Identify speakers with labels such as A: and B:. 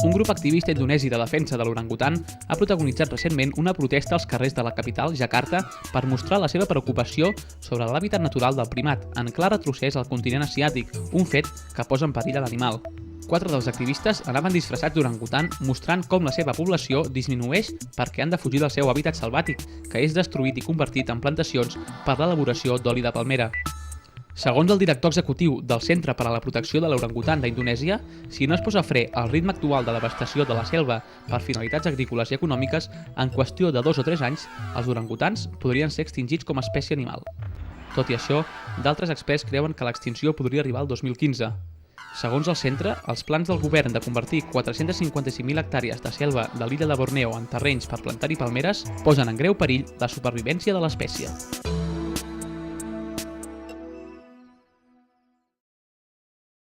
A: Un grup activista indonesi de defensa de l'orangutan ha protagonitzat recentment una protesta als carrers de la capital, Jakarta, per mostrar la seva preocupació sobre l'hàbitat natural del primat, en clar retrocés al continent asiàtic, un fet que posa en perill a l'animal. 4 dels activistes anaven disfressats d'orangutan mostrant com la seva població disminueix perquè han de fugir del seu hàbitat selvàtic, que és destruït i convertit en plantacions per l'elaboració d'oli de palmera. Segons el director executiu del Centre per a la Protecció de l'Orangutan d'Indonèsia, si no es posa fre al ritme actual de devastació de la selva per finalitats agrícoles i econòmiques, en qüestió de 2 o 3 anys, els orangutans podrien ser extingits com a espècie animal. Tot i això, d'altres experts creuen que l'extinció podria arribar al 2015. Segons el centre, els plans del govern de convertir 455.000 hectàrees de selva de l'illa de Borneo en terrenys per plantar-hi palmeres posen en greu perill la supervivència de l'espècie.